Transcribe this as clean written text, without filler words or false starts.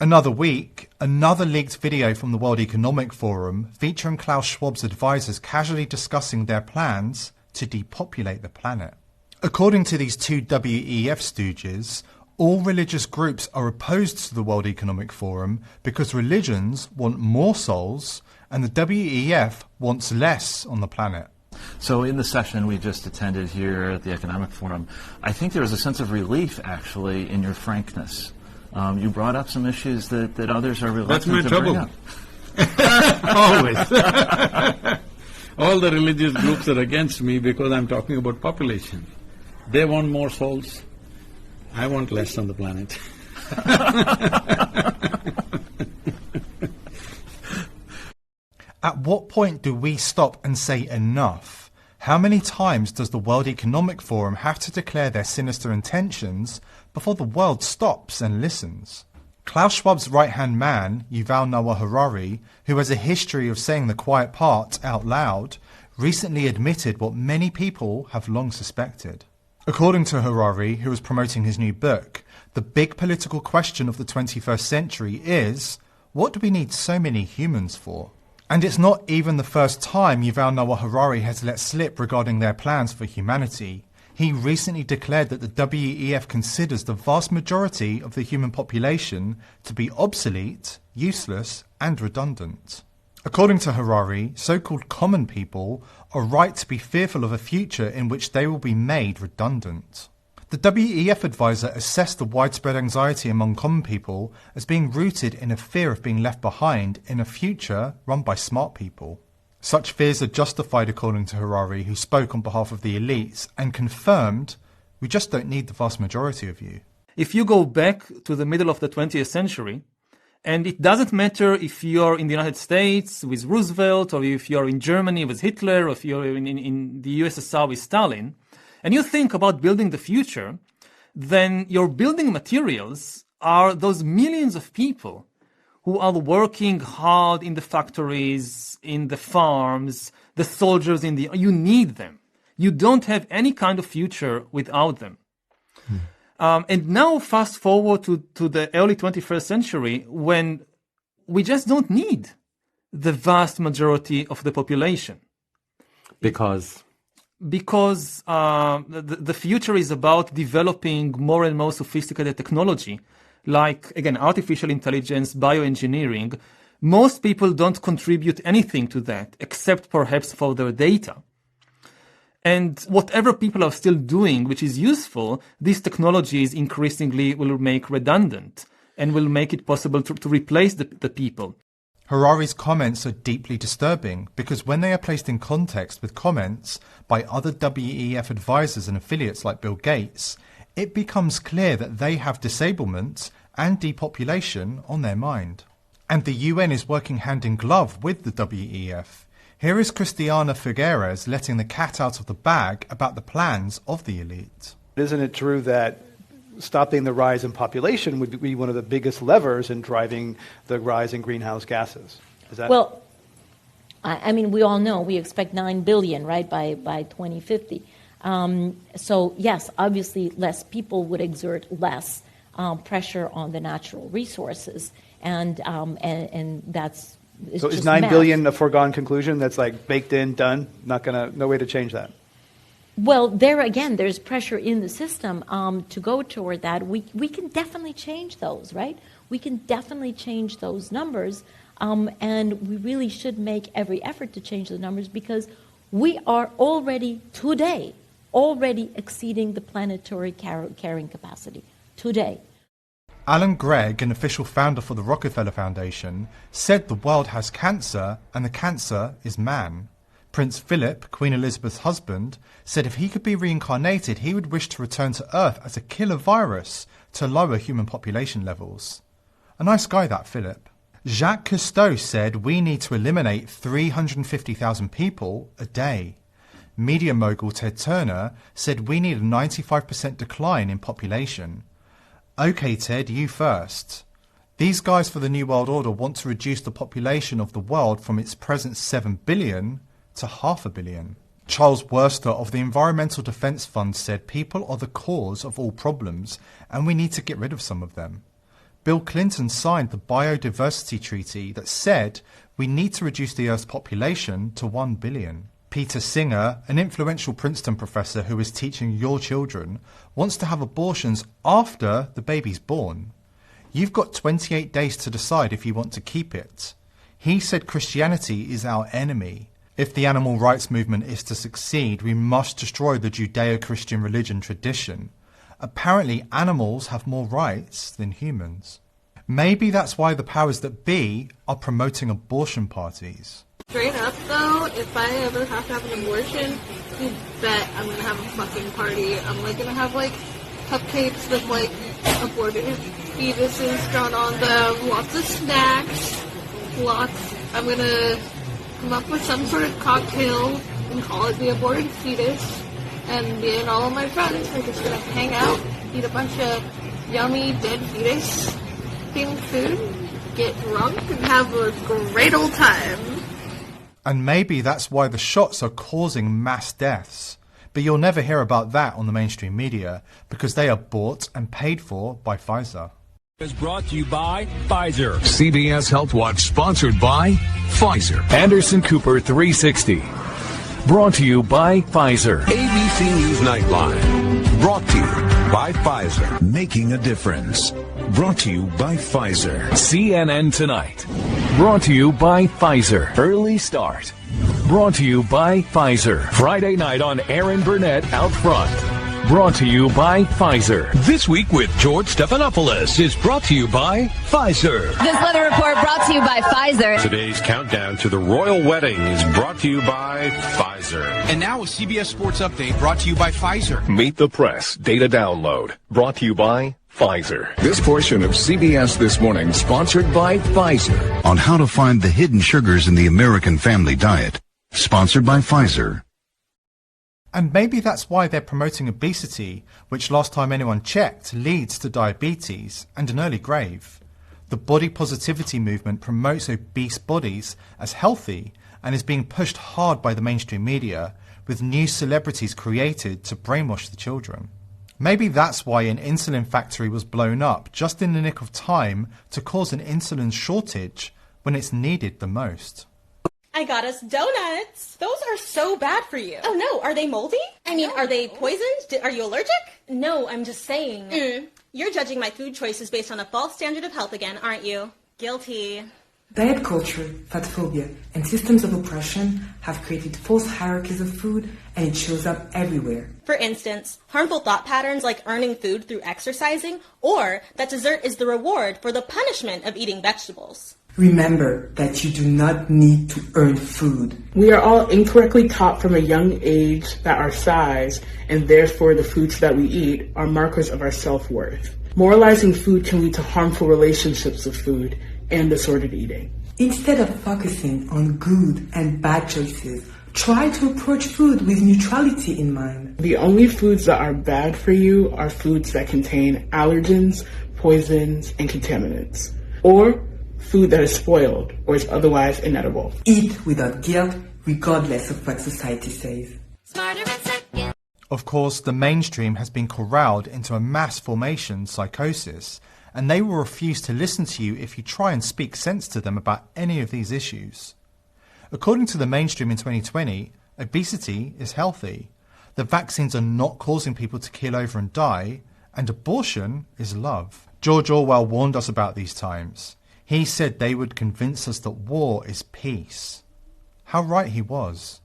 Another week, another leaked video from the World Economic Forum featuring Klaus Schwab's advisors casually discussing their plans to depopulate the planet. According to these two WEF stooges, all religious groups are opposed to the World Economic Forum because religions want more souls and the WEF wants less on the planet. So in the session we just attended here at the Economic Forum, I think there was a sense of relief, actually, in your frankness. You brought up some issues that others are reluctant to bring up. Always. All the religious groups are against me because I'm talking about population. They want more souls. I want less on the planet. At what point do we stop and say enough? How many times does the World Economic Forum have to declare their sinister intentions before the world stops and listens? Klaus Schwab's right-hand man, Yuval Noah Harari, who has a history of saying the quiet part out loud, recently admitted what many people have long suspected. According to Harari, who was promoting his new book, the big political question of the 21st century is, what do we need so many humans for? And it's not even the first time Yuval Noah Harari has let slip regarding their plans for humanity. He recently declared that the WEF considers the vast majority of the human population to be obsolete, useless, and redundant. According to Harari, so-called common people are right to be fearful of a future in which they will be made redundant. The WEF advisor assessed the widespread anxiety among common people as being rooted in a fear of being left behind in a future run by smart people. Such fears are justified, according to Harari, who spoke on behalf of the elites and confirmed, we just don't need the vast majority of you. If you go back to the middle of the 20th century, and it doesn't matter if you're in the United States with Roosevelt, or if you're in Germany with Hitler, or if you're in the USSR with Stalin, and you think about building the future, then your building materials are those millions of people who are working hard in the factories, in the farms, the soldiers you need them. You don't have any kind of future without them. And now fast forward to the early 21st century when we just don't need the vast majority of the population. Because the future is about developing more and more sophisticated technology, like, again, artificial intelligence, bioengineering. Most people don't contribute anything to that, except perhaps for their data. And whatever people are still doing, which is useful, these technologies increasingly will make redundant and will make it possible to replace the people. Harari's comments are deeply disturbing because when they are placed in context with comments by other WEF advisors and affiliates like Bill Gates, it becomes clear that they have disablement and depopulation on their mind. And the UN is working hand in glove with the WEF. Here is Christiana Figueres letting the cat out of the bag about the plans of the elite. Isn't it true that stopping the rise in population would be one of the biggest levers in driving the rise in greenhouse gases? Is that well, I mean, we all know we expect 9 billion, right, by 2050. So, yes, obviously less people would exert less pressure on the natural resources. And that's... So is 9 billion a foregone conclusion that's like baked in, done, no way to change that? Well, there again, there's pressure in the system to go toward that. We can definitely change those, right? We can definitely change those numbers, and we really should make every effort to change the numbers because we are already exceeding the planetary carrying capacity today. Alan Gregg, an official founder for the Rockefeller Foundation, said the world has cancer and the cancer is man. Prince Philip, Queen Elizabeth's husband, said if he could be reincarnated, he would wish to return to Earth as a killer virus to lower human population levels. A nice guy, that Philip. Jacques Cousteau said we need to eliminate 350,000 people a day. Media mogul Ted Turner said we need a 95% decline in population. Okay, Ted, you first. These guys for the New World Order want to reduce the population of the world from its present 7 billion to 500 million. Charles Worster of the Environmental Defence Fund said people are the cause of all problems and we need to get rid of some of them. Bill Clinton signed the Biodiversity Treaty that said we need to reduce the Earth's population to 1 billion. Peter Singer, an influential Princeton professor who is teaching your children, wants to have abortions after the baby's born. You've got 28 days to decide if you want to keep it. He said Christianity is our enemy. If the animal rights movement is to succeed, we must destroy the Judeo-Christian religion tradition. Apparently, animals have more rights than humans. Maybe that's why the powers that be are promoting abortion parties. Straight up, though, if I ever have to have an abortion, you bet I'm gonna have a fucking party. I'm gonna have cupcakes with aborted fetuses drawn on them, lots of snacks, I'm gonna come up with some sort of cocktail and call it the aborted fetus, and me and all of my friends are just gonna hang out, eat a bunch of yummy dead fetus themed food, get drunk, and have a great old time. And maybe that's why the shots are causing mass deaths. But you'll never hear about that on the mainstream media because they are bought and paid for by Pfizer. Is brought to you by Pfizer. CBS Health Watch sponsored by Pfizer. Anderson Cooper 360. Brought to you by Pfizer. ABC News Nightline. Brought to you by Pfizer. Making a difference. Brought to you by Pfizer. CNN Tonight. Brought to you by Pfizer. Early Start. Brought to you by Pfizer. Friday night on Aaron Burnett Out Front. Brought to you by Pfizer. This Week with George Stephanopoulos is brought to you by Pfizer. This weather report brought to you by Pfizer. Today's countdown to the royal wedding is brought to you by Pfizer. And now a CBS Sports Update brought to you by Pfizer. Meet the Press Data Download brought to you by Pfizer. This portion of CBS This Morning sponsored by Pfizer. On how to find the hidden sugars in the American family diet. Sponsored by Pfizer. And maybe that's why they're promoting obesity, which last time anyone checked leads to diabetes and an early grave. The body positivity movement promotes obese bodies as healthy and is being pushed hard by the mainstream media, with new celebrities created to brainwash the children. Maybe that's why an insulin factory was blown up just in the nick of time to cause an insulin shortage when it's needed the most. I got us donuts. Those are so bad for you. Oh no, are they moldy? I mean, are they poisoned? Are you allergic? No, I'm just saying. You're judging my food choices based on a false standard of health again, aren't you? Guilty. Diet culture, fat phobia, and systems of oppression have created false hierarchies of food, and it shows up everywhere. For instance, harmful thought patterns like earning food through exercising, or that dessert is the reward for the punishment of eating vegetables. Remember that you do not need to earn food. We are all incorrectly taught from a young age that our size, and therefore the foods that we eat, are markers of our self-worth. Moralizing food can lead to harmful relationships with food and disordered eating. Instead of focusing on good and bad choices, try to approach food with neutrality in mind. The only foods that are bad for you are foods that contain allergens, poisons, and contaminants, or food that is spoiled or is otherwise inedible. Eat without guilt, regardless of what society says. Of course, the mainstream has been corralled into a mass formation psychosis, and they will refuse to listen to you if you try and speak sense to them about any of these issues. According to the mainstream in 2020, obesity is healthy, the vaccines are not causing people to keel over and die, and abortion is love. George Orwell warned us about these times. He said they would convince us that war is peace. How right he was.